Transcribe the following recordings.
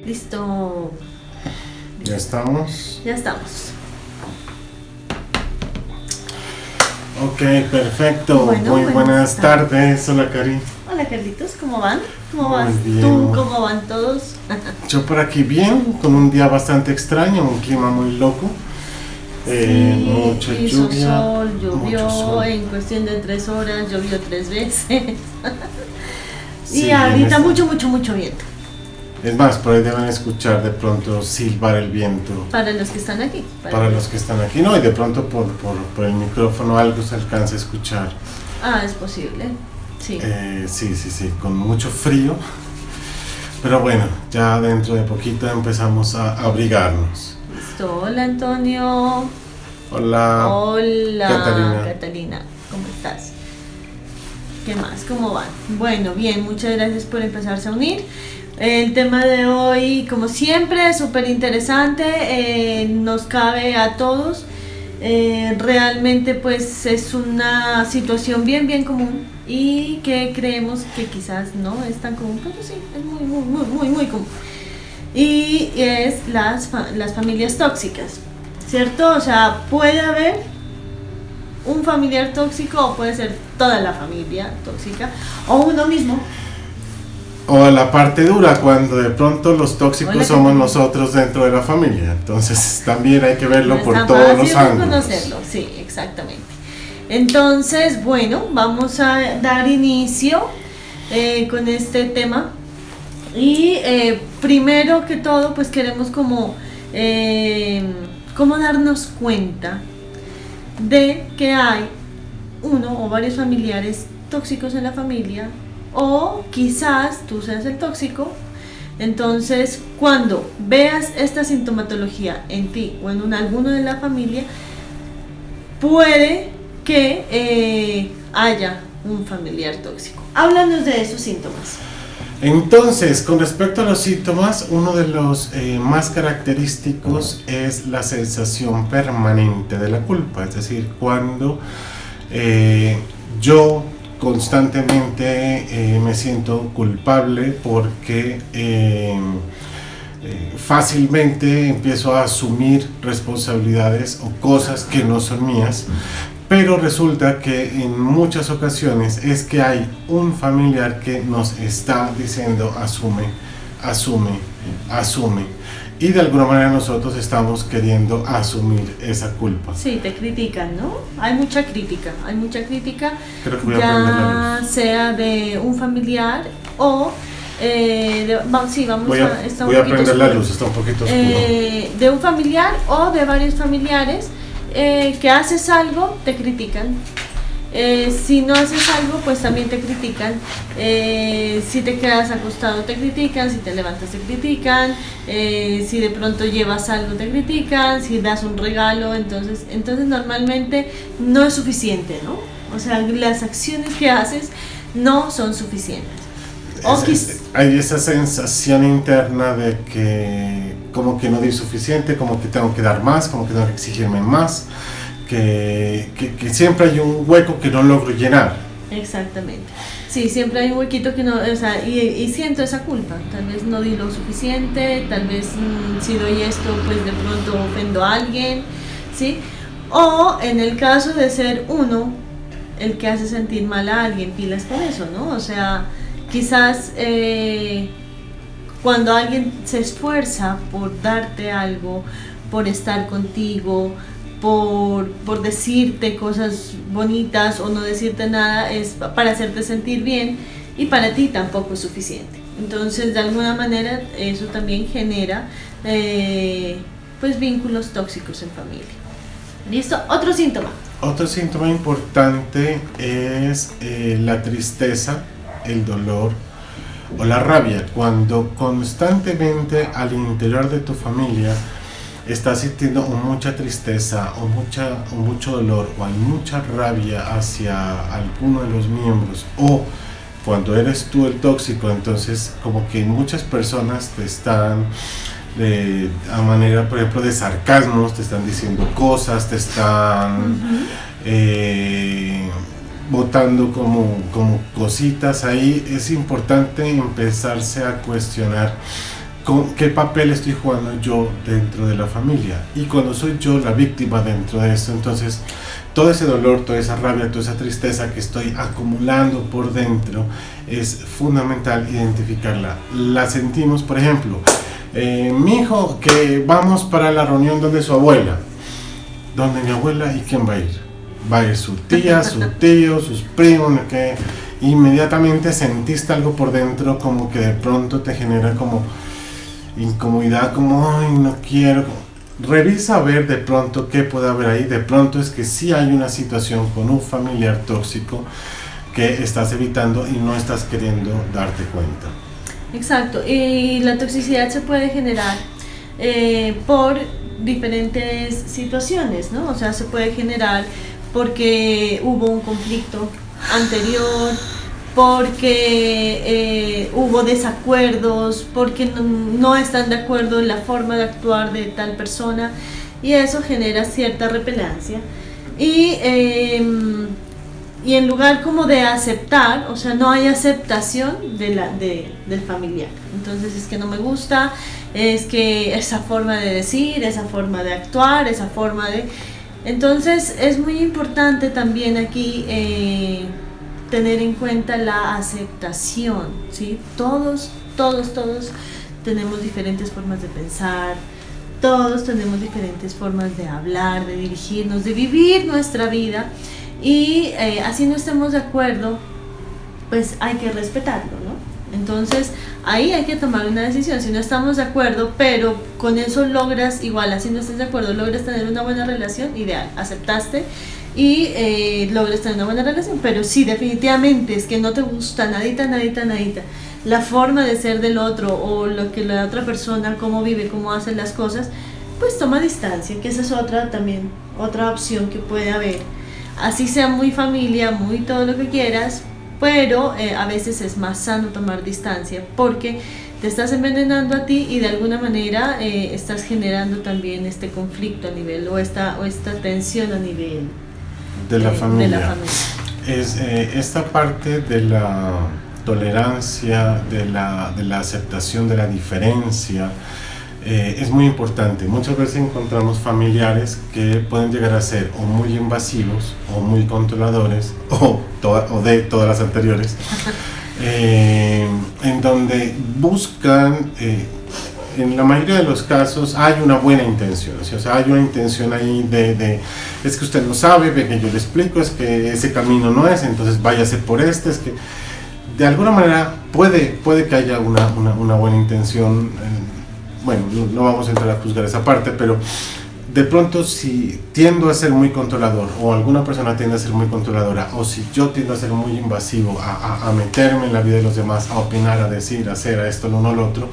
Listo. ¿Ya estamos? Ya estamos. Ok, perfecto. Bueno, Muy buenas buenas tardes. Hola, Cari. Hola, Carlitos, ¿cómo van? ¿Cómo Muy vas bien. tú? ¿Cómo van todos? Yo por aquí bien, con un día bastante extraño, un clima muy loco. Mucha hizo lluvia. sol, mucho llovió, sol. en cuestión de 3 horas, llovió 3 veces. Sí, Y ahorita en mucho viento. Es más, por ahí deben escuchar de pronto silbar el viento. Para los que están aquí. Para los que están aquí, no, y de pronto por el micrófono algo se alcanza a escuchar. Ah, es posible. Sí. Sí, con mucho frío. Pero bueno, ya dentro de poquito empezamos a abrigarnos. Listo. Hola, Antonio. Hola. Hola, Catalina. ¿Cómo estás? ¿Qué más? ¿Cómo van? Bueno, bien, muchas gracias por empezarse a unir. El tema de hoy, como siempre, es súper interesante, nos cabe a todos. Realmente pues es una situación bien común y que creemos que quizás no es tan común, pero sí, es muy común. Y es las familias tóxicas, ¿cierto? O sea, puede haber un familiar tóxico o puede ser toda la familia tóxica o uno mismo. O la parte dura, cuando de pronto los tóxicos Hola, somos Catalina. nosotros dentro de la familia. Entonces también hay que verlo No por está todos fácil los ángulos. reconocerlo, sí, exactamente. Entonces, bueno, vamos a dar inicio con este tema. Y primero que todo, pues queremos como darnos cuenta de que hay uno o varios familiares tóxicos en la familia, o quizás tú seas el tóxico. Entonces, cuando veas esta sintomatología en ti o en alguno de la familia, puede que haya un familiar tóxico. Háblanos de esos síntomas. Entonces, con respecto a los síntomas, uno de los más característicos es la sensación permanente de la culpa. Es decir, cuando yo constantemente me siento culpable porque fácilmente empiezo a asumir responsabilidades o cosas que no son mías, pero resulta que en muchas ocasiones es que hay un familiar que nos está diciendo asume, y de alguna manera nosotros estamos queriendo asumir esa culpa. Sí, te critican, ¿no? Hay mucha crítica, Creo que voy a prender la luz. sea de un familiar o Voy a prender la luz, está un poquito oscuro. de un familiar o de varios familiares, que haces algo, te critican. Si no haces algo, pues también te critican. Si te quedas acostado, te critican. Si te levantas, te critican. Si de pronto llevas algo, te critican. Si das un regalo, entonces normalmente no es suficiente, ¿no? O sea, las acciones que haces no son suficientes. Hay esa sensación interna de que como que no di suficiente, como que tengo que dar más, como que tengo que exigirme más, que siempre hay un hueco que no logro llenar. Exactamente. Sí, siempre hay un huequito que no, o sea, y siento esa culpa. Tal vez no di lo suficiente, tal vez si doy esto, pues de pronto ofendo a alguien, ¿sí? O en el caso de ser uno el que hace sentir mal a alguien, pilas con eso, ¿no? O sea, quizás cuando alguien se esfuerza por darte algo, por estar contigo, por decirte cosas bonitas o no decirte nada, es para hacerte sentir bien, y para ti tampoco es suficiente. Entonces, de alguna manera, eso también genera pues vínculos tóxicos en familia. ¿Listo? Otro síntoma. Otro síntoma importante es la tristeza, el dolor o la rabia. Cuando constantemente al interior de tu familia estás sintiendo mucha tristeza o mucho dolor, o hay mucha rabia hacia alguno de los miembros, o cuando eres tú el tóxico, entonces como que muchas personas te están a manera, por ejemplo, de sarcasmos, te están diciendo cosas, te están botando como cositas ahí, es importante empezarse a cuestionar qué papel estoy jugando yo dentro de la familia, y cuando soy yo la víctima dentro de esto, entonces todo ese dolor, toda esa rabia, toda esa tristeza que estoy acumulando por dentro, es fundamental identificarla. La sentimos, por ejemplo, mi hijo, que vamos para la reunión donde su abuela, donde mi abuela, ¿y quién va a ir? Va a ir su tía, su tío, sus primos, que inmediatamente sentiste algo por dentro, como que de pronto te genera como incomodidad, como ay, no quiero. Revisa a ver de pronto qué puede haber ahí. De pronto es que sí hay una situación con un familiar tóxico que estás evitando y no estás queriendo darte cuenta. Exacto, y la toxicidad se puede generar por diferentes situaciones, ¿no? O sea, se puede generar porque hubo un conflicto anterior, porque hubo desacuerdos, porque no están de acuerdo en la forma de actuar de tal persona, y eso genera cierta repelencia. Y en lugar como de aceptar, o sea, no hay aceptación del familiar. Entonces es que no me gusta, es que esa forma de decir, esa forma de actuar, esa forma de... Entonces es muy importante también aquí tener en cuenta la aceptación, ¿sí? Todos tenemos diferentes formas de pensar, todos tenemos diferentes formas de hablar, de dirigirnos, de vivir nuestra vida, y así no estemos de acuerdo, pues hay que respetarlo, ¿no? Entonces ahí hay que tomar una decisión. Si no estamos de acuerdo, pero con eso logras, igual así no estés de acuerdo, logras tener una buena relación, ideal, aceptaste y logras tener una buena relación. Pero sí, definitivamente es que no te gusta nadita la forma de ser del otro, o lo que la otra persona, cómo vive, cómo hace las cosas, pues toma distancia, que esa es otra opción que puede haber. Así sea muy familia, muy todo lo que quieras, pero a veces es más sano tomar distancia, porque te estás envenenando a ti y de alguna manera estás generando también este conflicto a nivel, o esta tensión a nivel de la familia. Es esta parte de la tolerancia, de la aceptación de la diferencia, es muy importante. Muchas veces encontramos familiares que pueden llegar a ser o muy invasivos o muy controladores, o de todas las anteriores, en donde buscan, en la mayoría de los casos hay una buena intención, o sea, hay una intención ahí es que usted no sabe, ve que yo le explico, es que ese camino no es, entonces váyase por este, es que de alguna manera puede que haya una buena intención. Bueno, no vamos a entrar a juzgar esa parte, pero de pronto si tiendo a ser muy controlador, o alguna persona tiende a ser muy controladora, o si yo tiendo a ser muy invasivo, a meterme en la vida de los demás, a opinar, a decir, a hacer, a esto, lo uno, lo otro,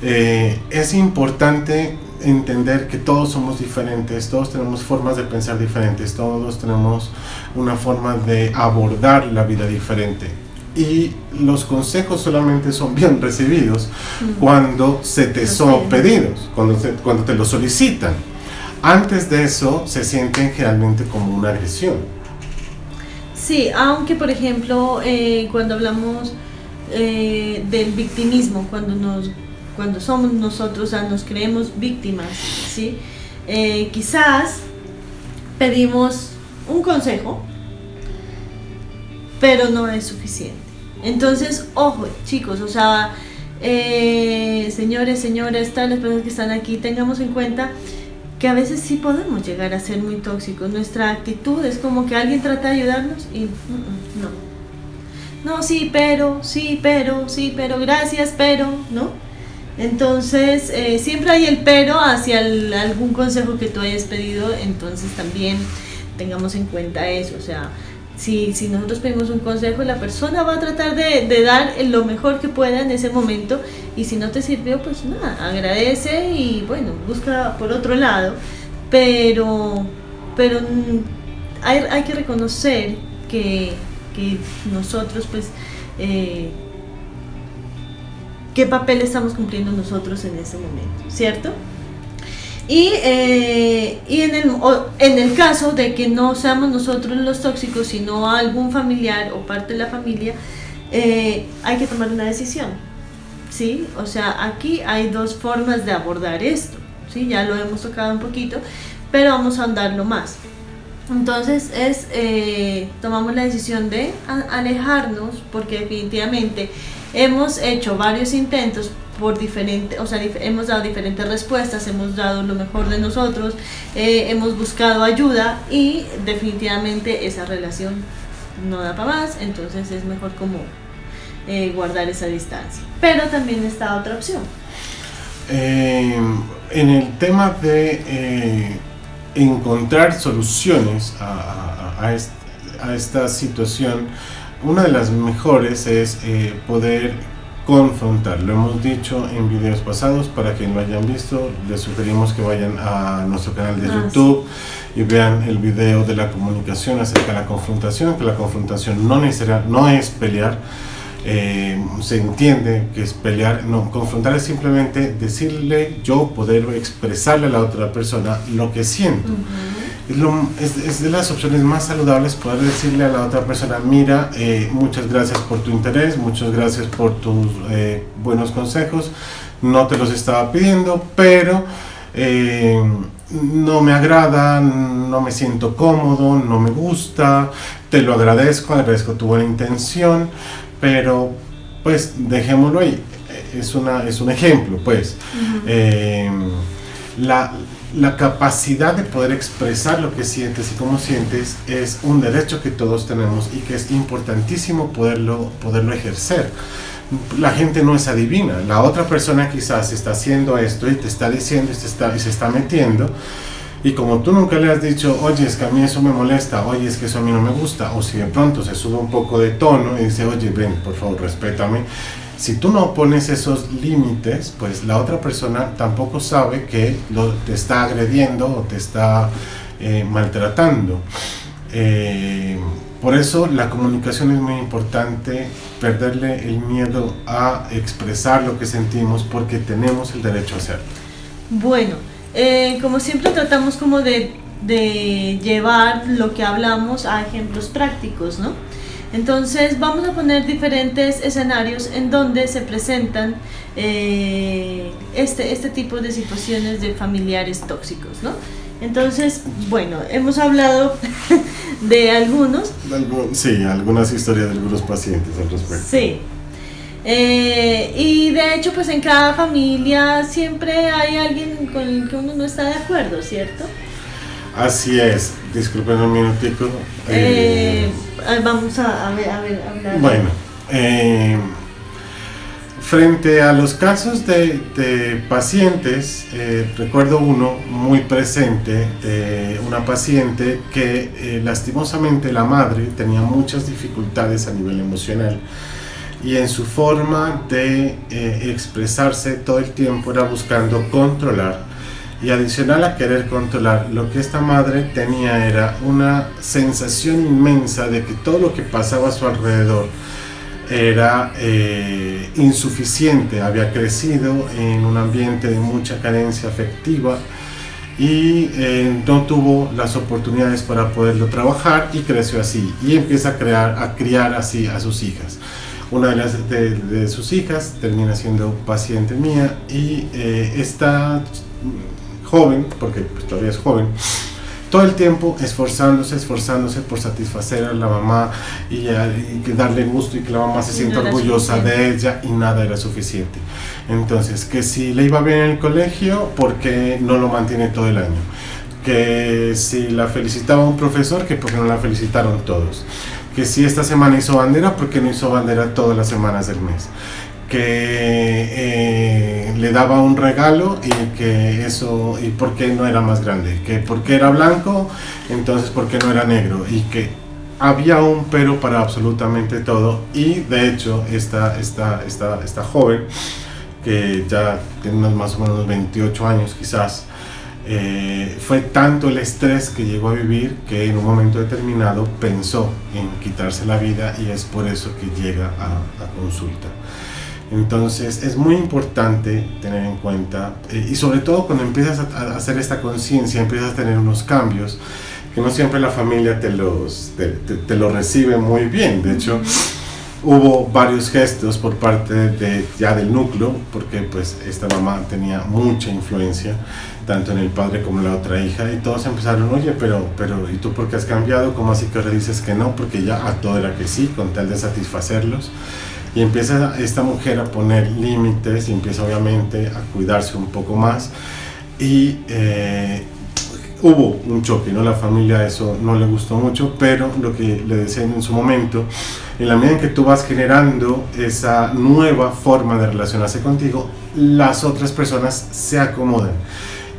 es importante entender que todos somos diferentes, todos tenemos formas de pensar diferentes, todos tenemos una forma de abordar la vida diferente. Y los consejos solamente son bien recibidos cuando se te son pedidos, cuando te lo solicitan. Antes de eso se sienten generalmente como una agresión. Sí, aunque por ejemplo cuando hablamos del victimismo, cuando somos nosotros, o sea, nos creemos víctimas, ¿sí? Quizás pedimos un consejo, pero no es suficiente. Entonces, ojo, chicos, o sea, señores, señoras, todas las personas que están aquí, tengamos en cuenta que a veces sí podemos llegar a ser muy tóxicos. Nuestra actitud es como que alguien trata de ayudarnos y no, sí, pero, gracias, pero, ¿no? Entonces, siempre hay el pero hacia algún consejo que tú hayas pedido. Entonces también tengamos en cuenta eso, o sea, si nosotros pedimos un consejo, la persona va a tratar de dar lo mejor que pueda en ese momento, y si no te sirvió, pues nada, agradece y bueno, busca por otro lado, pero hay que reconocer que nosotros pues qué papel estamos cumpliendo nosotros en ese momento, ¿cierto? Y en el caso de que no seamos nosotros los tóxicos, sino algún familiar o parte de la familia, hay que tomar una decisión, ¿sí? O sea, aquí hay dos formas de abordar esto, ¿sí? Ya lo hemos tocado un poquito, pero vamos a ahondarlo más. Entonces tomamos la decisión de alejarnos, porque definitivamente hemos hecho varios intentos por diferentes, o sea, hemos dado diferentes respuestas, hemos dado lo mejor de nosotros, hemos buscado ayuda y definitivamente esa relación no da para más, entonces es mejor como guardar esa distancia. Pero también está otra opción. En el tema de encontrar soluciones a esta situación, una de las mejores es poder confrontar. Lo hemos dicho en videos pasados. Para quien lo hayan visto, les sugerimos que vayan a nuestro canal de YouTube y vean el video de la comunicación acerca de la confrontación, que la confrontación no es pelear. Se entiende que es pelear. No, confrontar es simplemente decirle, poder expresarle a la otra persona lo que siento. Es de las opciones más saludables poder decirle a la otra persona: mira, muchas gracias por tu interés, muchas gracias por tus buenos consejos, no te los estaba pidiendo, pero no me agrada, no me siento cómodo, no me gusta, te lo agradezco tu buena intención, pero pues dejémoslo ahí. Es un ejemplo, pues. La capacidad de poder expresar lo que sientes y cómo sientes es un derecho que todos tenemos y que es importantísimo poderlo ejercer. La gente no es adivina. La otra persona quizás está haciendo esto y te está diciendo y se está metiendo, y como tú nunca le has dicho, oye, es que a mí eso me molesta, oye, es que eso a mí no me gusta, o si de pronto se sube un poco de tono y dice, oye, ven, por favor, respétame. Si tú no pones esos límites, pues la otra persona tampoco sabe que te está agrediendo o te está maltratando. Por eso la comunicación es muy importante, perderle el miedo a expresar lo que sentimos, porque tenemos el derecho a hacerlo. Bueno, como siempre tratamos como de llevar lo que hablamos a ejemplos prácticos, ¿no? Entonces vamos a poner diferentes escenarios en donde se presentan este tipo de situaciones de familiares tóxicos, ¿no? Entonces, bueno, hemos hablado de algunos. Sí, algunas historias de algunos pacientes al respecto. Sí. Y de hecho, pues en cada familia siempre hay alguien con el que uno no está de acuerdo, ¿cierto? Así es. Disculpen un minutico. Vamos a hablar. Bueno, frente a los casos de pacientes, recuerdo uno muy presente de una paciente que lastimosamente la madre tenía muchas dificultades a nivel emocional, y en su forma de expresarse todo el tiempo era buscando controlar. Y adicional a querer controlar, lo que esta madre tenía era una sensación inmensa de que todo lo que pasaba a su alrededor era insuficiente. Había crecido en un ambiente de mucha carencia afectiva y no tuvo las oportunidades para poderlo trabajar, y creció así, y empieza a criar así a sus hijas. Una de sus hijas termina siendo paciente mía, y esta joven, porque pues todavía es joven, todo el tiempo esforzándose por satisfacer a la mamá y darle gusto y que la mamá se sienta orgullosa de ella, y nada era suficiente. Entonces, que si le iba bien en el colegio, porque no lo mantiene todo el año, que si la felicitaba un profesor, que porque no la felicitaron todos, que si esta semana hizo bandera, porque no hizo bandera todas las semanas del mes, que le daba un regalo y porque no era más grande, que porque era blanco, entonces porque no era negro, y que había un pero para absolutamente todo. Y de hecho esta joven, que ya tiene más o menos 28 años quizás, fue tanto el estrés que llegó a vivir que en un momento determinado pensó en quitarse la vida, y es por eso que llega a consulta. Entonces es muy importante tener en cuenta, y sobre todo cuando empiezas a hacer esta conciencia, empiezas a tener unos cambios, que no siempre la familia te lo recibe muy bien. De hecho, hubo varios gestos por parte del núcleo, porque pues esta mamá tenía mucha influencia, tanto en el padre como en la otra hija, y todos empezaron, oye, pero ¿y tú por qué has cambiado? ¿Cómo así que ahora dices que no? Porque ya a todo era que sí, con tal de satisfacerlos. Y empieza esta mujer a poner límites y empieza obviamente a cuidarse un poco más, y hubo un choque, ¿no? La familia eso no le gustó mucho, pero lo que le decía en su momento, en la medida en que tú vas generando esa nueva forma de relacionarse contigo, las otras personas se acomodan.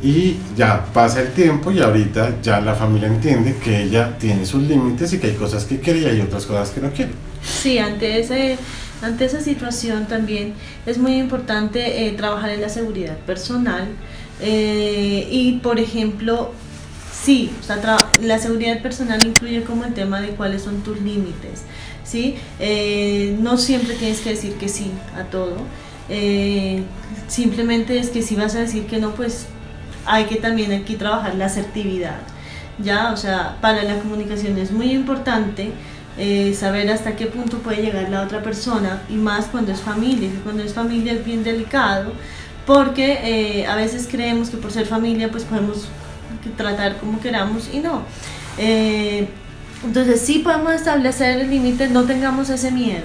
Y ya pasa el tiempo y ahorita ya la familia entiende que ella tiene sus límites y que hay cosas que quiere y hay otras cosas que no quiere. Sí, ante esa situación también es muy importante trabajar en la seguridad personal, y por ejemplo, sí, o sea, la seguridad personal incluye como el tema de cuáles son tus límites, ¿sí? No siempre tienes que decir que sí a todo, simplemente es que si vas a decir que no, pues hay que también aquí trabajar la asertividad, ¿ya? O sea, para la comunicación es muy importante saber hasta qué punto puede llegar la otra persona, y más cuando es familia. Cuando es familia es bien delicado, porque a veces creemos que por ser familia pues podemos tratar como queramos, y no. Entonces sí podemos establecer límites, no tengamos ese miedo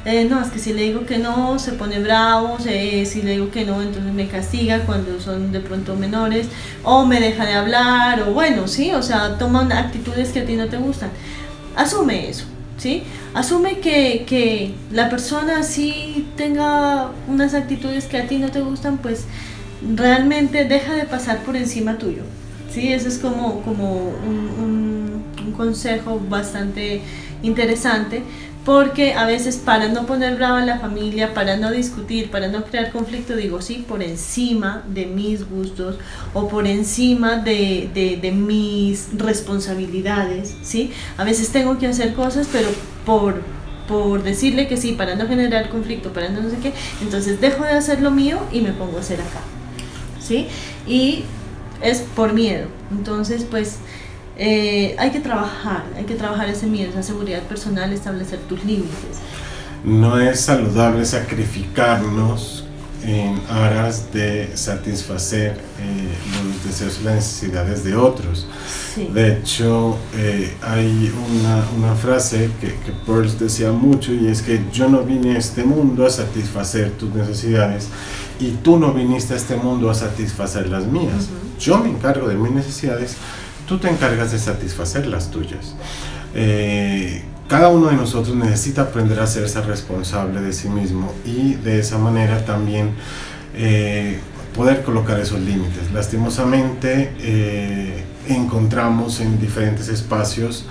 de, no, es que si le digo que no, se pone bravo, si le digo que no, entonces me castiga cuando son de pronto menores, o me deja de hablar, o bueno, sí, o sea, toman actitudes que a ti no te gustan. Asume eso, ¿sí? Asume que la persona sí tenga unas actitudes que a ti no te gustan, pues realmente deja de pasar por encima tuyo, ¿sí? Eso es como un consejo bastante interesante, porque a veces para no poner brava a la familia, para no discutir, para no crear conflicto, digo sí, por encima de mis gustos o por encima de mis responsabilidades, ¿sí? A veces tengo que hacer cosas, pero por decirle que sí, para no generar conflicto, para no sé qué, entonces dejo de hacer lo mío y me pongo a hacer acá, ¿sí? Y es por miedo. Entonces pues hay que trabajar ese miedo, esa seguridad personal, establecer tus límites. No es saludable sacrificarnos en aras de satisfacer los deseos y las necesidades de otros. Sí. De hecho, hay una frase que Peirce decía mucho, y es que yo no vine a este mundo a satisfacer tus necesidades y tú no viniste a este mundo a satisfacer las mías. Yo me encargo de mis necesidades, tú te encargas de satisfacer las tuyas. Cada uno de nosotros necesita aprender a hacerse responsable de sí mismo, y de esa manera también poder colocar esos límites. Lastimosamente encontramos en diferentes espacios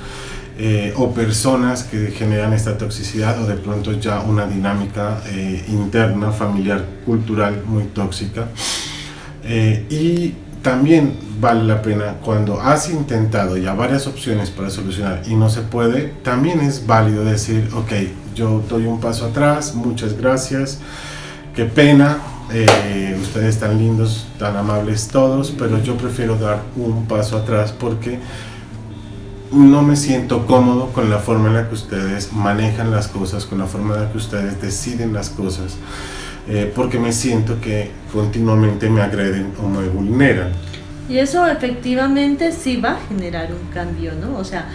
o personas que generan esta toxicidad, o de pronto ya una dinámica interna, familiar, cultural muy tóxica, y también vale la pena, cuando has intentado ya varias opciones para solucionar y no se puede, también es válido decir, ok, yo doy un paso atrás, muchas gracias, qué pena, ustedes tan lindos, tan amables todos, pero yo prefiero dar un paso atrás porque no me siento cómodo con la forma en la que ustedes manejan las cosas, con la forma en la que ustedes deciden las cosas, porque me siento que continuamente me agreden o me vulneran. Y eso efectivamente sí va a generar un cambio, ¿no? O sea,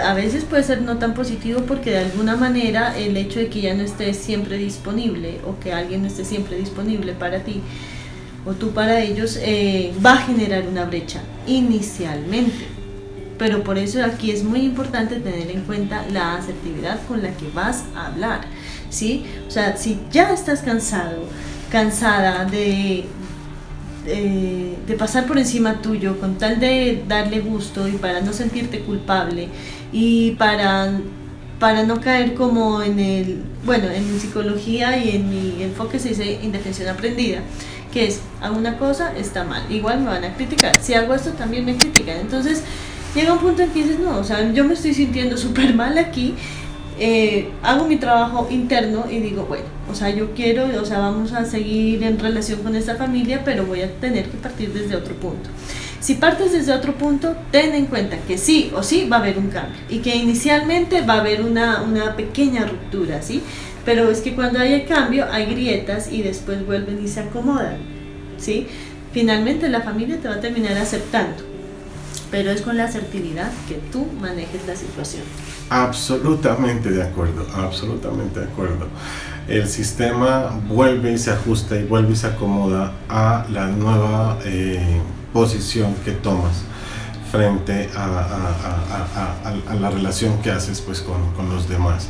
a veces puede ser no tan positivo, porque de alguna manera el hecho de que ya no estés siempre disponible, o que alguien no esté siempre disponible para ti o tú para ellos, va a generar una brecha inicialmente. Pero por eso aquí es muy importante tener en cuenta la asertividad con la que vas a hablar, ¿sí? O sea, si ya estás cansada de pasar por encima tuyo con tal de darle gusto, y para no sentirte culpable, y para no caer como en psicología y en mi enfoque se dice indefensión aprendida, que es, hago una cosa, está mal, igual me van a criticar, si hago esto también me critican. Entonces llega un punto en que dices, no, o sea, yo me estoy sintiendo súper mal aquí, hago mi trabajo interno y digo, bueno, o sea, yo quiero, o sea, vamos a seguir en relación con esta familia, pero voy a tener que partir desde otro punto. Si partes desde otro punto, ten en cuenta que sí o sí va a haber un cambio y que inicialmente va a haber una pequeña ruptura, ¿sí? Pero es que cuando hay cambio hay grietas y después vuelven y se acomodan, ¿sí? Finalmente la familia te va a terminar aceptando, pero es con la asertividad que tú manejes la situación. Absolutamente de acuerdo, absolutamente de acuerdo. El sistema vuelve y se ajusta y vuelve y se acomoda a la nueva posición que tomas frente a la relación que haces pues con los demás.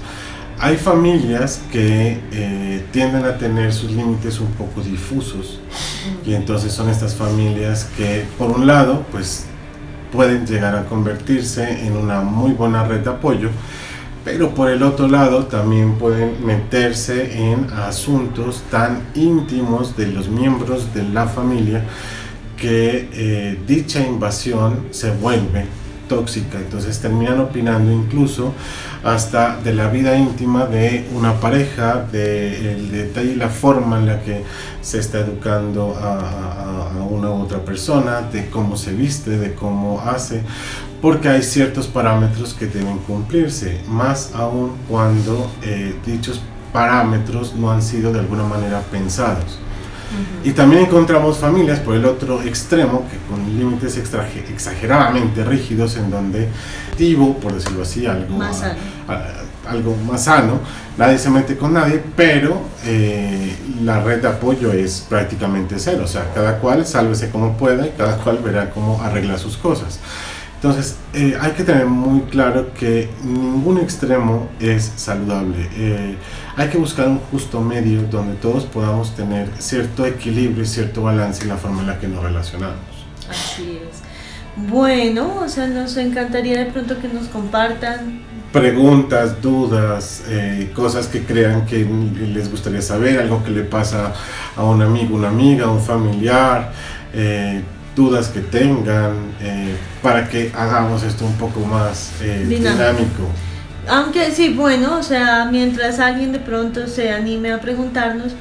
Hay familias que tienden a tener sus límites un poco difusos y entonces son estas familias que por un lado pues pueden llegar a convertirse en una muy buena red de apoyo, pero por el otro lado también pueden meterse en asuntos tan íntimos de los miembros de la familia que dicha invasión se vuelve tóxica, entonces terminan opinando incluso hasta de la vida íntima de una pareja, del detalle y la forma en la que se está educando a una u otra persona, de cómo se viste, de cómo hace, porque hay ciertos parámetros que deben cumplirse, más aún cuando dichos parámetros no han sido de alguna manera pensados. Y también encontramos familias por el otro extremo que con límites exageradamente rígidos en donde por decirlo así, algo más sano, nadie se mete con nadie, pero la red de apoyo es prácticamente cero, o sea, cada cual sálvese como pueda y cada cual verá cómo arregla sus cosas. Entonces hay que tener muy claro que ningún extremo es saludable. Hay que buscar un justo medio donde todos podamos tener cierto equilibrio y cierto balance en la forma en la que nos relacionamos. Así es. Bueno, o sea, nos encantaría de pronto que nos compartan preguntas, dudas, cosas que crean que les gustaría saber, algo que le pasa a un amigo, una amiga, un familiar, dudas que tengan, para que hagamos esto un poco más dinámico. Aunque sí, bueno, o sea, mientras alguien de pronto se anime a preguntarnos,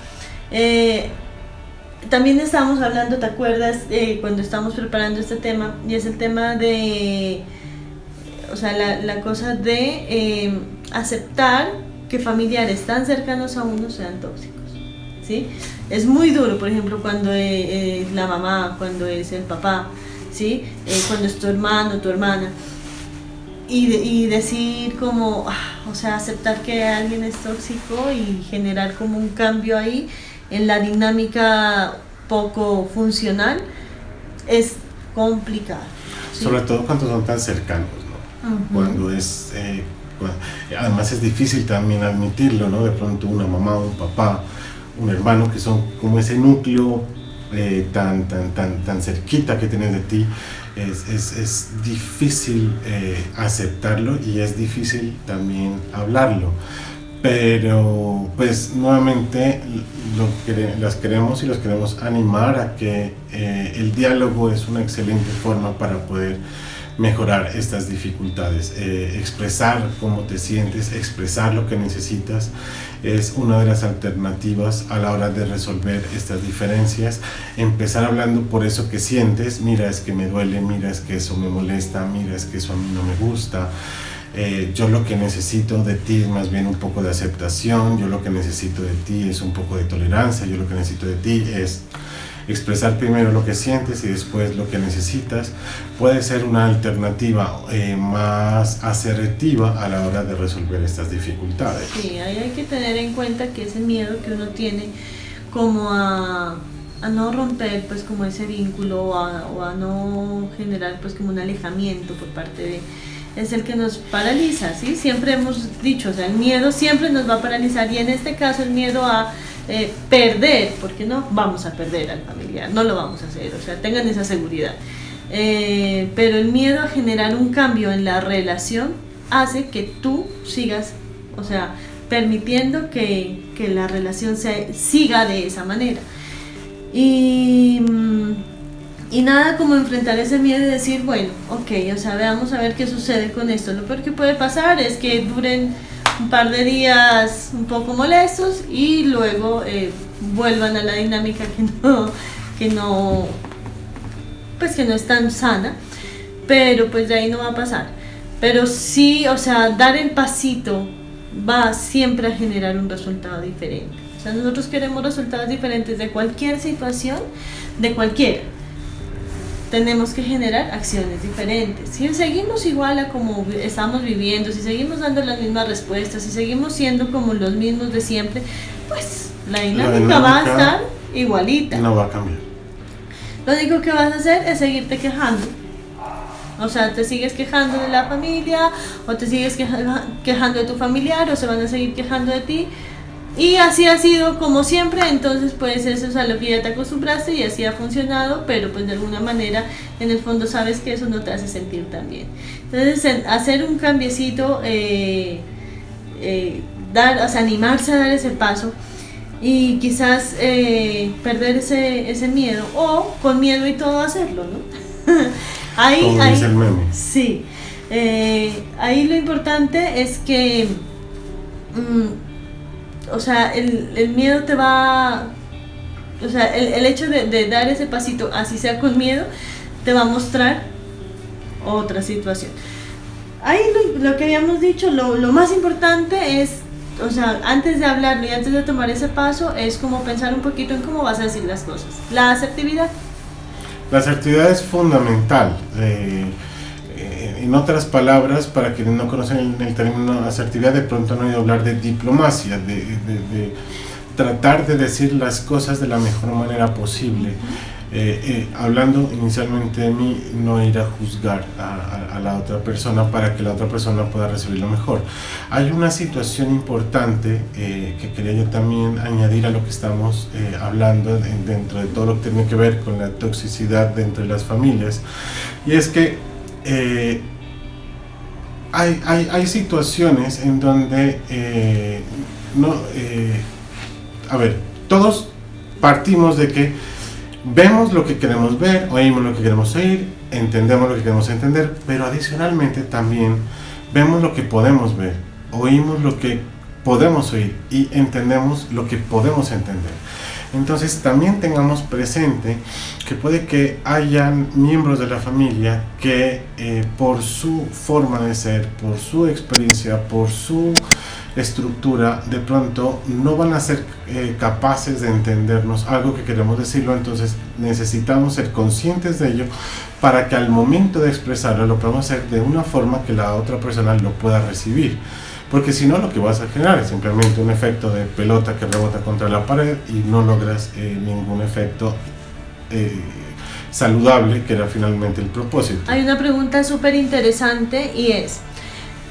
también estábamos hablando, ¿te acuerdas? Cuando estábamos preparando este tema, y es el tema de, o sea, la cosa de aceptar que familiares tan cercanos a uno sean tóxicos, ¿sí? Es muy duro, por ejemplo, cuando es la mamá, cuando es el papá, ¿sí? Cuando es tu hermano, tu hermana, y decir como, o sea, aceptar que alguien es tóxico y generar como un cambio ahí en la dinámica poco funcional es complicado, ¿sí? Sobre todo cuando son tan cercanos, ¿no? Uh-huh. Cuando es además es difícil también admitirlo, ¿no? De pronto una mamá, un papá, un hermano, que son como ese núcleo tan cerquita que tienes de ti, es difícil aceptarlo y es difícil también hablarlo. Pero pues nuevamente las queremos y los queremos animar a que el diálogo es una excelente forma para poder mejorar estas dificultades. Expresar cómo te sientes, expresar lo que necesitas es una de las alternativas a la hora de resolver estas diferencias. Empezar hablando por eso que sientes, mira, es que me duele, mira, es que eso me molesta, mira, es que eso a mí no me gusta. Yo lo que necesito de ti es más bien un poco de aceptación, yo lo que necesito de ti es un poco de tolerancia, yo lo que necesito de ti es expresar primero lo que sientes y después lo que necesitas. Puede ser una alternativa más asertiva a la hora de resolver estas dificultades. Sí, ahí hay que tener en cuenta que ese miedo que uno tiene como a no romper pues como ese vínculo o a no generar pues como un alejamiento por parte de, es el que nos paraliza, ¿sí? Siempre hemos dicho, o sea, el miedo siempre nos va a paralizar y en este caso el miedo a perder, porque no vamos a perder al familiar, no lo vamos a hacer, o sea, tengan esa seguridad. Pero el miedo a generar un cambio en la relación hace que tú sigas, o sea, permitiendo que la relación siga de esa manera. Y nada como enfrentar ese miedo y decir, bueno, ok, o sea, veamos a ver qué sucede con esto. Lo peor que puede pasar es que duren un par de días un poco molestos y luego vuelvan a la dinámica que no es tan sana, pero pues de ahí no va a pasar. Pero sí, o sea, dar el pasito va siempre a generar un resultado diferente. O sea, nosotros queremos resultados diferentes de cualquier situación, de cualquiera. Tenemos que generar acciones diferentes. Si seguimos igual a como estamos viviendo, si seguimos dando las mismas respuestas, si seguimos siendo como los mismos de siempre, pues la dinámica va a estar igualita. No va a cambiar. Lo único que vas a hacer es seguirte quejando. O sea, te sigues quejando de la familia, o te sigues quejando de tu familiar, o se van a seguir quejando de ti. Y así ha sido como siempre, entonces pues eso es a lo que ya te acostumbraste y así ha funcionado, pero pues de alguna manera en el fondo sabes que eso no te hace sentir tan bien. Entonces hacer un cambiecito, animarse a dar ese paso y quizás perder ese miedo, o con miedo y todo hacerlo, ¿no? Como dice el meme. Sí, ahí lo importante es que o sea, el miedo te va, o sea, el hecho de dar ese pasito, así sea con miedo, te va a mostrar otra situación. Ahí lo que habíamos dicho, lo más importante es, o sea, antes de hablarlo y antes de tomar ese paso, es como pensar un poquito en cómo vas a decir las cosas. La asertividad. La asertividad es fundamental. En otras palabras, para quienes no conocen el término asertividad, de pronto han oído hablar de diplomacia, de tratar de decir las cosas de la mejor manera posible. Hablando inicialmente de mí, no ir a juzgar a la otra persona para que la otra persona pueda recibir lo mejor. Hay una situación importante que quería yo también añadir a lo que estamos hablando dentro de todo lo que tiene que ver con la toxicidad dentro de las familias, y es que hay situaciones en donde todos partimos de que vemos lo que queremos ver, oímos lo que queremos oír, entendemos lo que queremos entender, pero adicionalmente también vemos lo que podemos ver, oímos lo que podemos oír y entendemos lo que podemos entender. Entonces también tengamos presente que puede que hayan miembros de la familia que por su forma de ser, por su experiencia, por su estructura, de pronto no van a ser capaces de entendernos algo que queremos decirlo. Entonces necesitamos ser conscientes de ello para que al momento de expresarlo lo podamos hacer de una forma que la otra persona lo pueda recibir. Porque si no, lo que vas a generar es simplemente un efecto de pelota que rebota contra la pared y no logras ningún efecto saludable, que era finalmente el propósito. Hay una pregunta súper interesante y es: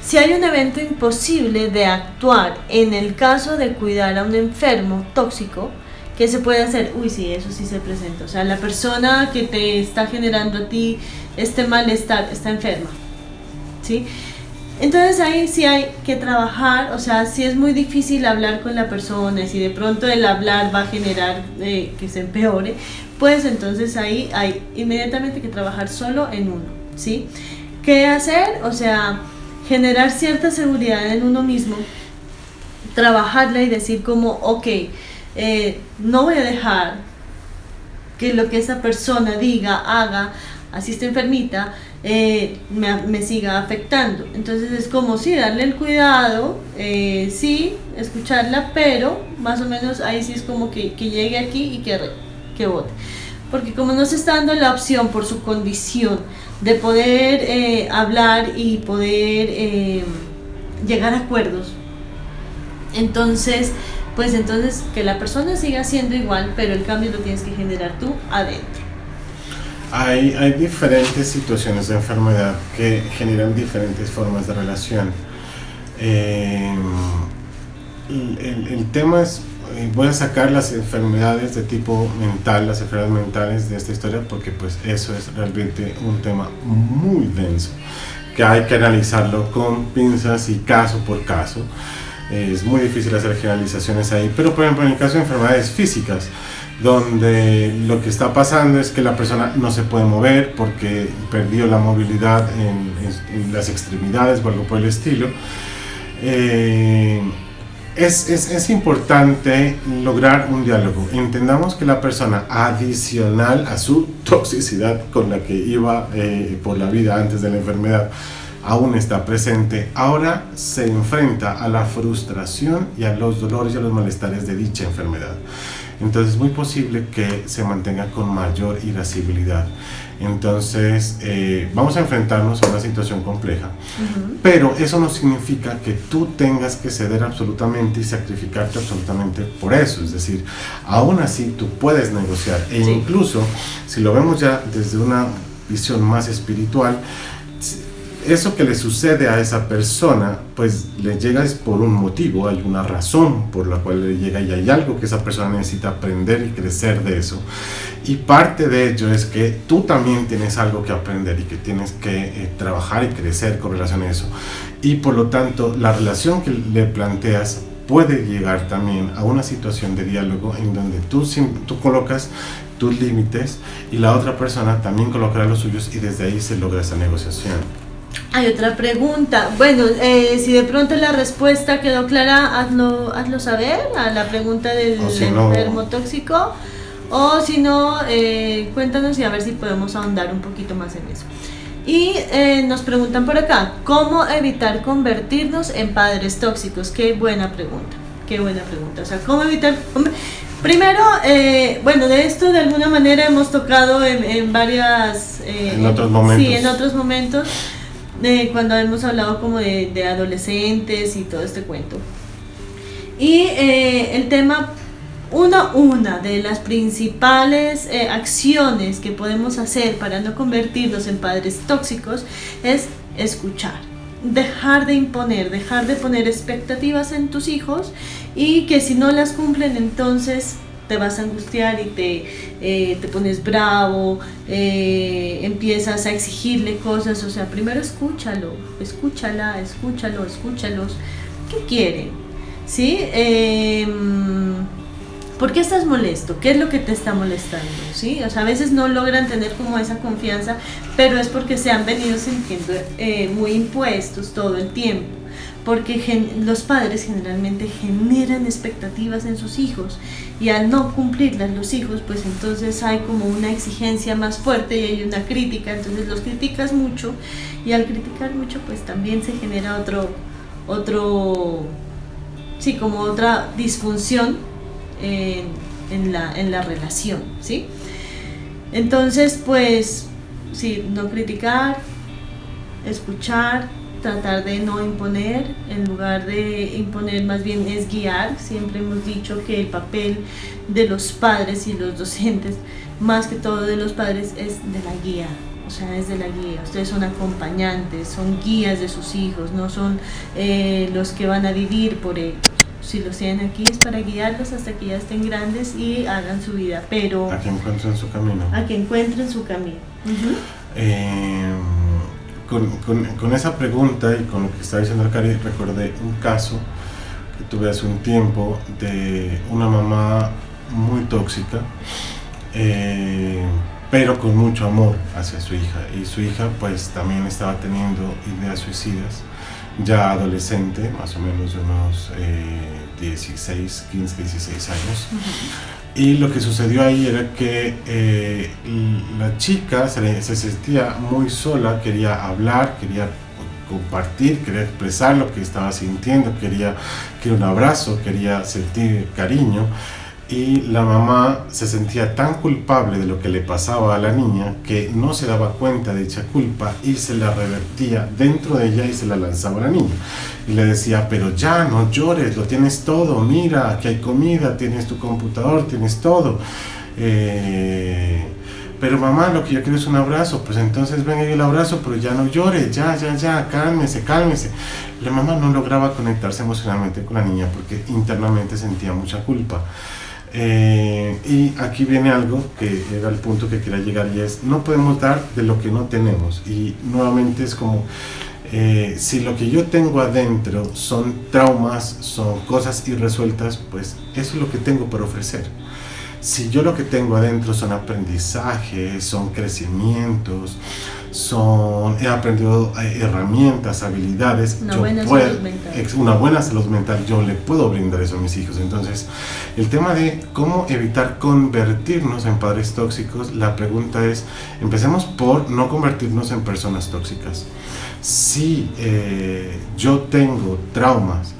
si hay un evento imposible de actuar en el caso de cuidar a un enfermo tóxico, ¿qué se puede hacer? Uy, sí, eso sí se presenta. O sea, la persona que te está generando a ti este malestar está enferma, ¿sí? Entonces ahí sí hay que trabajar. O sea, si es muy difícil hablar con la persona y si de pronto el hablar va a generar que se empeore, pues entonces ahí hay inmediatamente que trabajar solo en uno, ¿sí? ¿Qué hacer? O sea, generar cierta seguridad en uno mismo, trabajarla y decir como, ok, no voy a dejar que lo que esa persona diga, haga, así esté enfermita, me siga afectando. Entonces es como sí, darle el cuidado, sí, escucharla, pero más o menos ahí sí es como que llegue aquí y que vote. Porque como no se está dando la opción por su condición de poder hablar y poder llegar a acuerdos, entonces que la persona siga siendo igual, pero el cambio lo tienes que generar tú adentro. Hay diferentes situaciones de enfermedad que generan diferentes formas de relación. El tema es, voy a sacar las enfermedades de tipo mental, las enfermedades mentales de esta historia, porque pues eso es realmente un tema muy denso, que hay que analizarlo con pinzas y caso por caso. Es muy difícil hacer generalizaciones ahí, pero por ejemplo en el caso de enfermedades físicas, donde lo que está pasando es que la persona no se puede mover porque perdió la movilidad en las extremidades o algo por el estilo, Es importante lograr un diálogo. Entendamos que la persona, adicional a su toxicidad con la que iba por la vida antes de la enfermedad, aún está presente, ahora se enfrenta a la frustración y a los dolores y a los malestares de dicha enfermedad. Entonces es muy posible que se mantenga con mayor irascibilidad. Entonces vamos a enfrentarnos a una situación compleja, pero eso no significa que tú tengas que ceder absolutamente y sacrificarte absolutamente por eso. Es decir, aún así tú puedes negociar e incluso si lo vemos ya desde una visión más espiritual, eso que le sucede a esa persona, pues le llega es por un motivo, hay una razón por la cual le llega y hay algo que esa persona necesita aprender y crecer de eso. Y parte de ello es que tú también tienes algo que aprender y que tienes que trabajar y crecer con relación a eso. Y por lo tanto, la relación que le planteas puede llegar también a una situación de diálogo en donde tú colocas tus límites y la otra persona también colocará los suyos y desde ahí se logra esa negociación. Hay otra pregunta. Bueno, si de pronto la respuesta quedó clara, hazlo saber a la pregunta del enfermo tóxico. O si no, cuéntanos y a ver si podemos ahondar un poquito más en eso. Y nos preguntan por acá, ¿cómo evitar convertirnos en padres tóxicos? Qué buena pregunta, qué buena pregunta. O sea, ¿cómo evitar? Primero, bueno, de esto de alguna manera hemos tocado en varias... en otros momentos. Sí, en otros momentos. Cuando hemos hablado como de adolescentes y todo este cuento. Y el tema, una de las principales acciones que podemos hacer para no convertirnos en padres tóxicos es escuchar. Dejar de imponer, dejar de poner expectativas en tus hijos y que si no las cumplen entonces te vas a angustiar y te pones bravo, empiezas a exigirle cosas. O sea, primero escúchalos. ¿Qué quieren? ¿Sí? ¿Por qué estás molesto? ¿Qué es lo que te está molestando? ¿Sí? O sea, a veces no logran tener como esa confianza, pero es porque se han venido sintiendo muy impuestos todo el tiempo. Porque los padres generalmente generan expectativas en sus hijos y al no cumplirlas los hijos, pues entonces hay como una exigencia más fuerte y hay una crítica, entonces los criticas mucho y al criticar mucho pues también se genera como otra disfunción en la relación, ¿sí? Entonces pues sí, no criticar, escuchar, tratar de no imponer, en lugar de imponer más bien es guiar. Siempre hemos dicho que el papel de los padres y los docentes, más que todo de los padres, es de la guía. O sea, es de la guía. Ustedes son acompañantes, son guías de sus hijos, no son los que van a vivir por ellos. Si los tienen aquí es para guiarlos hasta que ya estén grandes y hagan su vida, pero... A que encuentren su camino. A que encuentren su camino. Con esa pregunta y con lo que está diciendo Cari, recordé un caso que tuve hace un tiempo de una mamá muy tóxica, pero con mucho amor hacia su hija, y su hija pues también estaba teniendo ideas suicidas, ya adolescente, más o menos de unos 15, 16 años. Y lo que sucedió ahí era que la chica se sentía muy sola, quería hablar, quería compartir, quería expresar lo que estaba sintiendo, quería un abrazo, quería sentir cariño. Y la mamá se sentía tan culpable de lo que le pasaba a la niña que no se daba cuenta de dicha culpa y se la revertía dentro de ella y se la lanzaba a la niña. Y le decía, pero ya, no llores, lo tienes todo, mira, aquí hay comida, tienes tu computador, tienes todo. Pero mamá, lo que yo quiero es un abrazo. Pues entonces venga y el abrazo, pero ya no llore, ya, cálmese. La mamá no lograba conectarse emocionalmente con la niña porque internamente sentía mucha culpa. Y aquí viene algo que era el punto que quería llegar, y es: no podemos dar de lo que no tenemos. Y nuevamente es como si lo que yo tengo adentro son traumas, son cosas irresueltas, pues eso es lo que tengo por ofrecer. Si yo lo que tengo adentro son aprendizajes, son crecimientos, he aprendido herramientas, habilidades. Una buena salud mental. Yo le puedo brindar eso a mis hijos. Entonces, el tema de cómo evitar convertirnos en padres tóxicos, la pregunta es, empecemos por no convertirnos en personas tóxicas. Si yo tengo traumas,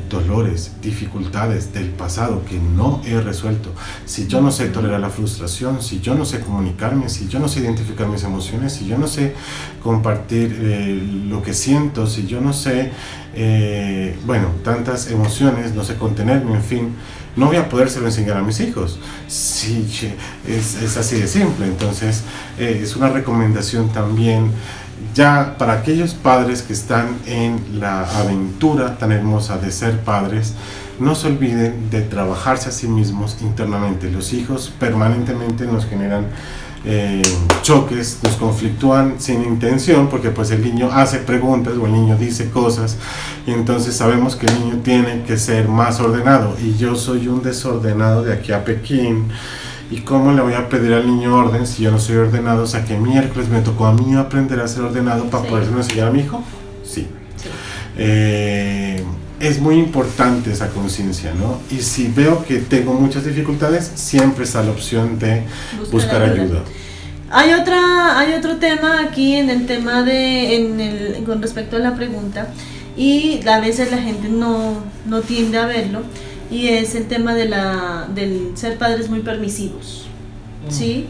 dolores, dificultades del pasado que no he resuelto, si yo no sé tolerar la frustración, si yo no sé comunicarme, si yo no sé identificar mis emociones, si yo no sé compartir lo que siento, si yo no sé, tantas emociones, no sé contenerme, en fin, no voy a podérselo enseñar a mis hijos. Sí, es así de simple. Entonces, es una recomendación también ya para aquellos padres que están en la aventura tan hermosa de ser padres. No se olviden de trabajarse a sí mismos internamente. Los hijos permanentemente nos generan choques, nos conflictúan sin intención, porque pues el niño hace preguntas o el niño dice cosas, y entonces sabemos que el niño tiene que ser más ordenado, y yo soy un desordenado de aquí a Pekín. ¿Y cómo le voy a pedir al niño orden si yo no soy ordenado? O sea, que miércoles me tocó a mí aprender a ser ordenado para poder enseñar a mi hijo. Sí. Es muy importante esa conciencia, ¿no? Y si veo que tengo muchas dificultades, siempre está la opción de buscar ayuda. Hay otro tema aquí en el tema con respecto a la pregunta, y a veces la gente no tiende a verlo, y es el tema del ser padres muy permisivos, ¿sí?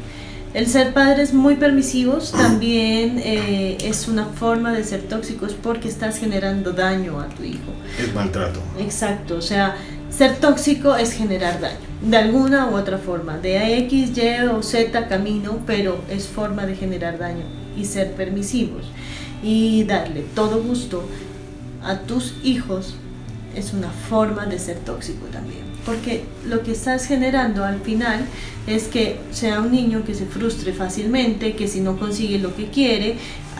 El ser padres muy permisivos también es una forma de ser tóxicos, porque estás generando daño a tu hijo. Es maltrato. Exacto, o sea, ser tóxico es generar daño, de alguna u otra forma, de X, Y o Z camino, pero es forma de generar daño. Y ser permisivos y darle todo gusto a tus hijos es una forma de ser tóxico también, porque lo que estás generando al final es que sea un niño que se frustre fácilmente, que si no consigue lo que quiere,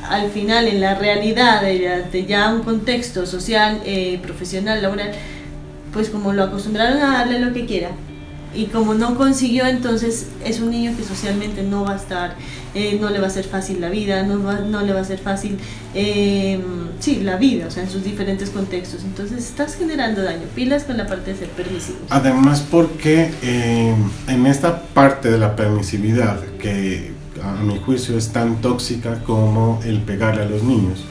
al final en la realidad de ya un contexto social, profesional, laboral, pues como lo acostumbraron a darle lo que quiera, y como no consiguió, entonces es un niño que socialmente no va a estar, no le va a ser fácil la vida, no le va a ser fácil la vida, o sea, en sus diferentes contextos. Entonces estás generando daño. Pilas con la parte de ser permisivos. Además, porque en esta parte de la permisividad, que a mi juicio es tan tóxica como el pegarle a los niños,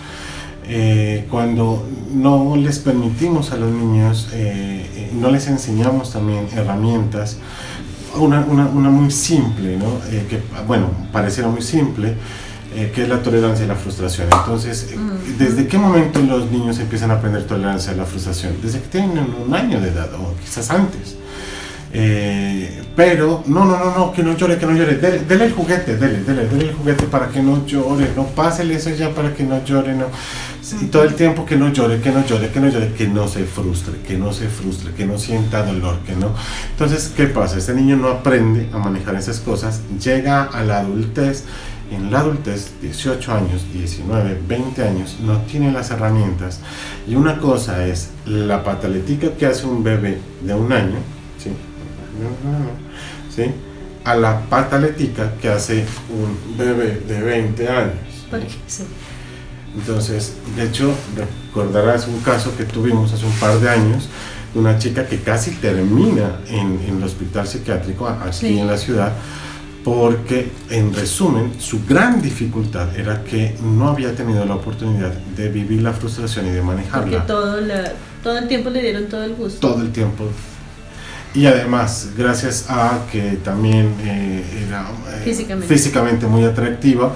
cuando no les permitimos a los niños, no les enseñamos también herramientas, una muy simple, ¿no? Que bueno, pareciera muy simple, que es la tolerancia a la frustración. Entonces, ¿desde qué momento los niños empiezan a aprender tolerancia a la frustración? Desde que tienen 1 año de edad, o quizás antes. Pero no, que no llore, dele el juguete, dele el juguete para que no llore, no pásele eso ya para que no llore, no. Y todo el tiempo que no llore, que no se frustre, que no sienta dolor, que no. Entonces, ¿qué pasa? Este niño no aprende a manejar esas cosas, llega a la adultez. En la adultez, 18 años, 19, 20 años, no tiene las herramientas. Y una cosa es la pataletica que hace un bebé de 1 año, ¿sí? ¿Sí? A la pataletica que hace un bebé de 20 años. Sí. Entonces, de hecho, recordarás un caso que tuvimos hace un par de años de una chica que casi termina en el hospital psiquiátrico aquí en la ciudad, porque en resumen su gran dificultad era que no había tenido la oportunidad de vivir la frustración y de manejarla. Porque todo el tiempo le dieron todo el gusto. Todo el tiempo. Y además, gracias a que también era físicamente muy atractiva,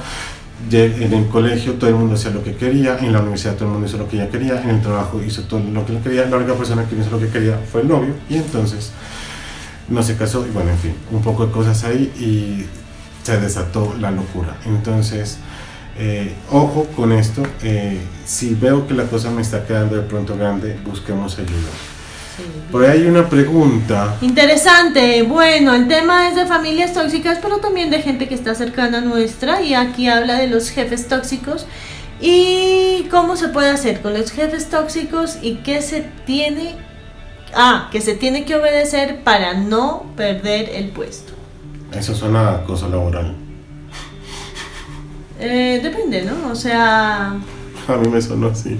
en el colegio todo el mundo hacía lo que quería, en la universidad todo el mundo hizo lo que ella quería, en el trabajo hizo todo lo que ella quería, la única persona que hizo lo que quería fue el novio, y entonces no se casó, y bueno, en fin, un poco de cosas ahí, y se desató la locura. Entonces, ojo con esto, si veo que la cosa me está quedando de pronto grande, busquemos ayuda. Por ahí hay una pregunta interesante. Bueno, el tema es de familias tóxicas, pero también de gente que está cercana a nuestra, y aquí habla de los jefes tóxicos y cómo se puede hacer con los jefes tóxicos y qué se tiene que obedecer para no perder el puesto. Eso suena a acoso laboral. Depende, ¿no? O sea... A mí me sonó así.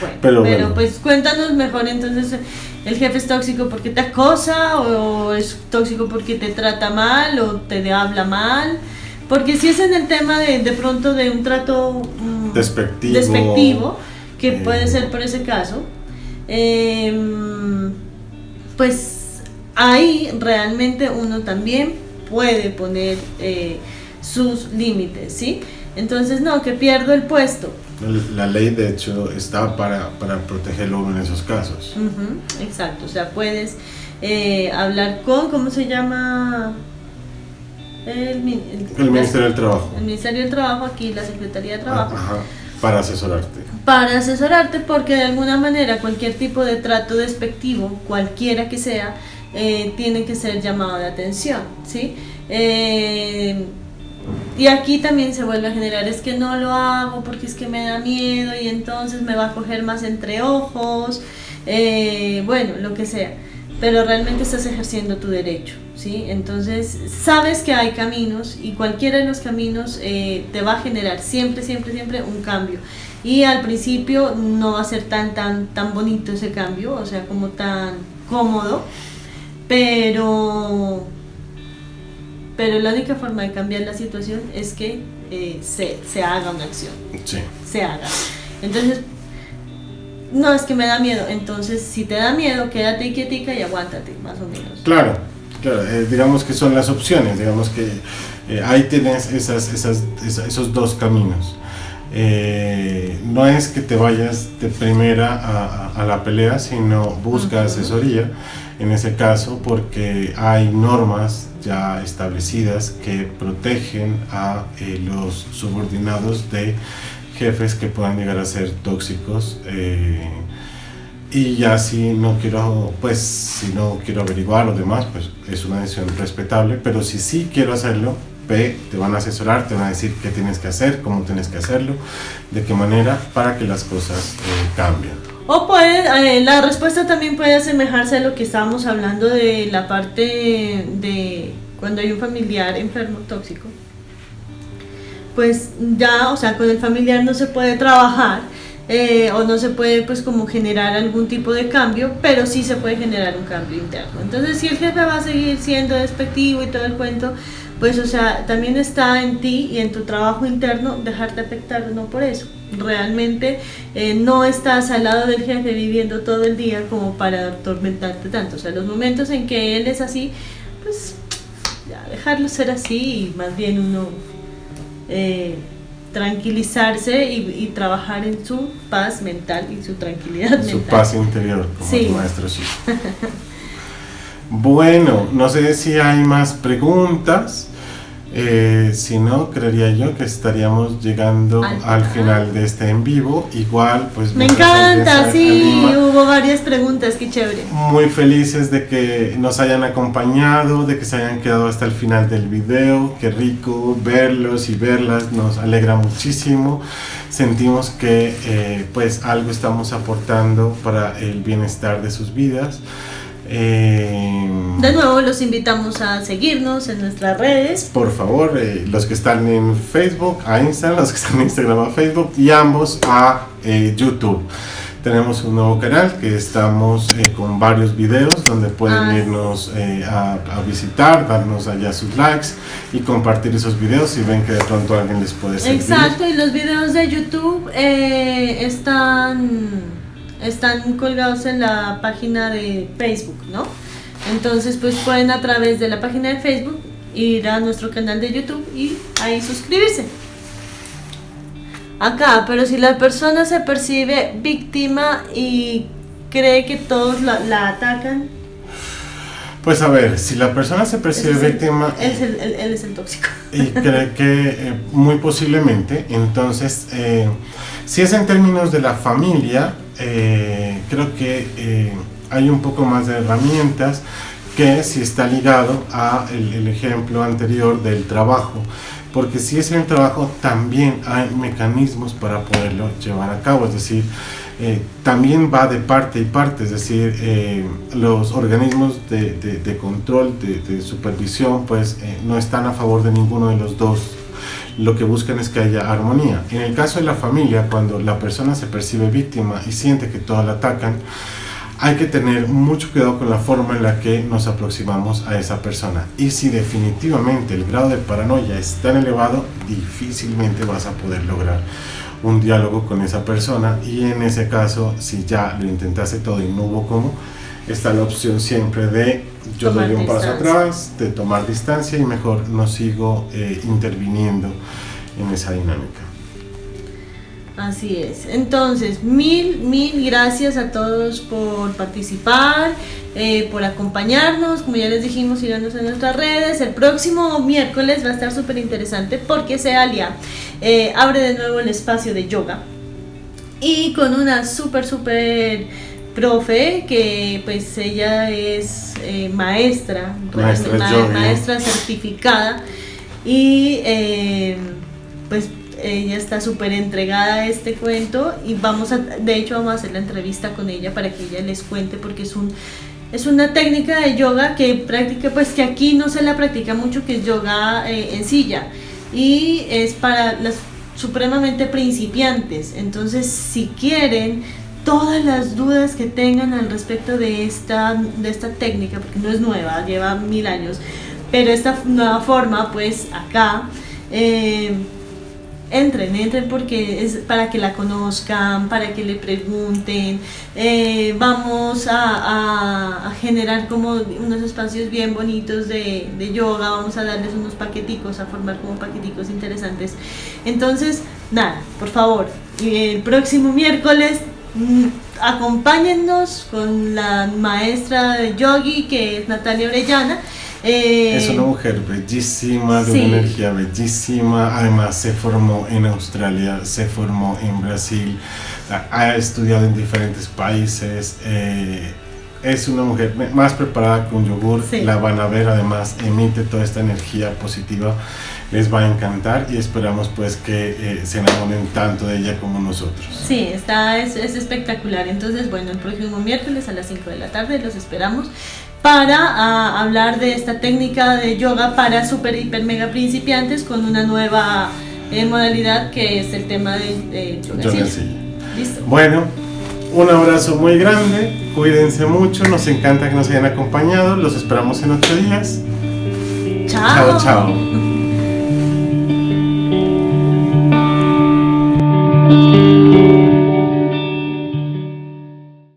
Bueno, pero bueno, pues cuéntanos mejor entonces, ¿el jefe es tóxico porque te acosa o es tóxico porque te trata mal o te habla mal? Porque si es en el tema de pronto de un trato despectivo, que puede ser por ese caso, pues ahí realmente uno también puede poner sus límites, ¿sí? Entonces, no, que pierdo el puesto. La ley, de hecho, está para protegerlo en esos casos. Exacto, o sea, puedes hablar con, ¿cómo se llama? El Ministerio del Trabajo. El Ministerio del Trabajo, aquí la Secretaría de Trabajo. Ajá, para asesorarte. Para asesorarte, porque de alguna manera cualquier tipo de trato despectivo, cualquiera que sea, tiene que ser llamado de atención, ¿sí? Y aquí también se vuelve a generar, es que no lo hago porque es que me da miedo y entonces me va a coger más entre ojos, bueno, lo que sea, pero realmente estás ejerciendo tu derecho, ¿sí? Entonces sabes que hay caminos y cualquiera de los caminos te va a generar siempre un cambio, y al principio no va a ser tan bonito ese cambio, o sea, como tan cómodo, pero la única forma de cambiar la situación es que se haga una acción. Sí. Se haga. Entonces, no, es que me da miedo. Entonces, si te da miedo, quédate quietica y aguántate, más o menos. Claro, digamos que son las opciones, digamos que ahí tienes esos dos caminos. No es que te vayas de primera a la pelea, sino busca asesoría en ese caso, porque hay normas ya establecidas que protegen a los subordinados de jefes que puedan llegar a ser tóxicos, y ya si no quiero averiguar lo demás, pues es una decisión respetable, pero si sí quiero hacerlo, te van a asesorar, te van a decir qué tienes que hacer, cómo tienes que hacerlo, de qué manera, para que las cosas cambien. O la respuesta también puede asemejarse a lo que estábamos hablando de la parte de cuando hay un familiar enfermo tóxico. Pues ya, o sea, con el familiar no se puede trabajar, o no se puede pues como generar algún tipo de cambio, pero sí se puede generar un cambio interno. Entonces, si el jefe va a seguir siendo despectivo y todo el cuento, pues o sea, también está en ti y en tu trabajo interno dejarte afectar no por eso. Realmente no estás al lado del jefe viviendo todo el día como para atormentarte tanto. O sea, los momentos en que él es así, pues ya dejarlo ser así, y más bien uno tranquilizarse y trabajar en su paz mental y su tranquilidad mental. Su paz interior, como sí. El maestro sí. Bueno, no sé si hay más preguntas. Si no, creería yo que estaríamos llegando al final de este en vivo. Igual, pues me encanta, sí, hubo varias preguntas, qué chévere. Muy felices de que nos hayan acompañado, de que se hayan quedado hasta el final del video. Qué rico verlos y verlas, nos alegra muchísimo. Sentimos que pues algo estamos aportando para el bienestar de sus vidas. De nuevo los invitamos a seguirnos en nuestras redes. Por favor, los que están en Facebook a Instagram, los que están en Instagram a Facebook, y ambos a YouTube. Tenemos un nuevo canal que estamos con varios videos donde pueden irnos a visitar, darnos allá sus likes y compartir esos videos si ven que de pronto a alguien les puede servir. Exacto, y los videos de YouTube están colgados en la página de Facebook, ¿no? Entonces pues pueden a través de la página de Facebook ir a nuestro canal de YouTube y ahí suscribirse. Acá, pero si la persona se percibe víctima y cree que todos la atacan, pues a ver, si la persona se percibe víctima, él es el tóxico y cree que muy posiblemente, entonces si es en términos de la familia, creo que hay un poco más de herramientas que si está ligado a el ejemplo anterior del trabajo, porque si es en el trabajo también hay mecanismos para poderlo llevar a cabo, es decir, también va de parte y parte, es decir, los organismos de control, de supervisión, pues no están a favor de ninguno de los dos lo que buscan es que haya armonía. En el caso de la familia, cuando la persona se percibe víctima y siente que todos la atacan, hay que tener mucho cuidado con la forma en la que nos aproximamos a esa persona. Y si definitivamente el grado de paranoia es tan elevado, difícilmente vas a poder lograr un diálogo con esa persona. Y en ese caso, si ya lo intentaste todo y no hubo cómo, está la opción siempre de yo doy un paso atrás, de tomar distancia y mejor no sigo interviniendo en esa dinámica. Así es. Entonces, mil gracias a todos por participar, por acompañarnos. Como ya les dijimos, síganos en nuestras redes. El próximo miércoles va a estar súper interesante porque Sedalia abre de nuevo el espacio de yoga y con una súper profe que pues ella es maestra certificada y pues ella está súper entregada a este cuento y de hecho vamos a hacer la entrevista con ella para que ella les cuente, porque es una técnica de yoga que aquí no se la practica mucho, que es yoga en silla, y es para las supremamente principiantes. Entonces, si quieren todas las dudas que tengan al respecto de esta técnica, porque no es nueva, lleva 1000 años, pero esta nueva forma, pues acá entren porque es para que la conozcan, para que le pregunten. Vamos a generar como unos espacios bien bonitos de yoga, vamos a darles unos paqueticos, a formar como paqueticos interesantes. Entonces, nada, por favor, el próximo miércoles acompáñennos con la maestra de yogi, que es Natalia Orellana. Es una mujer bellísima, de una energía bellísima. Además se formó en Australia, se formó en Brasil, ha estudiado en diferentes países. Es una mujer más preparada que un yogur. La van a ver, además emite toda esta energía positiva. Les va a encantar y esperamos pues que se enamoren tanto de ella como nosotros. Sí, es espectacular. Entonces, bueno, el próximo miércoles a las 5 de la tarde los esperamos para hablar de esta técnica de yoga para super, hiper, mega principiantes, con una nueva modalidad, que es el tema de yoga en silla. ¿Listo? Bueno, un abrazo muy grande, cuídense mucho, nos encanta que nos hayan acompañado, los esperamos en 8 días. Chao. Chao.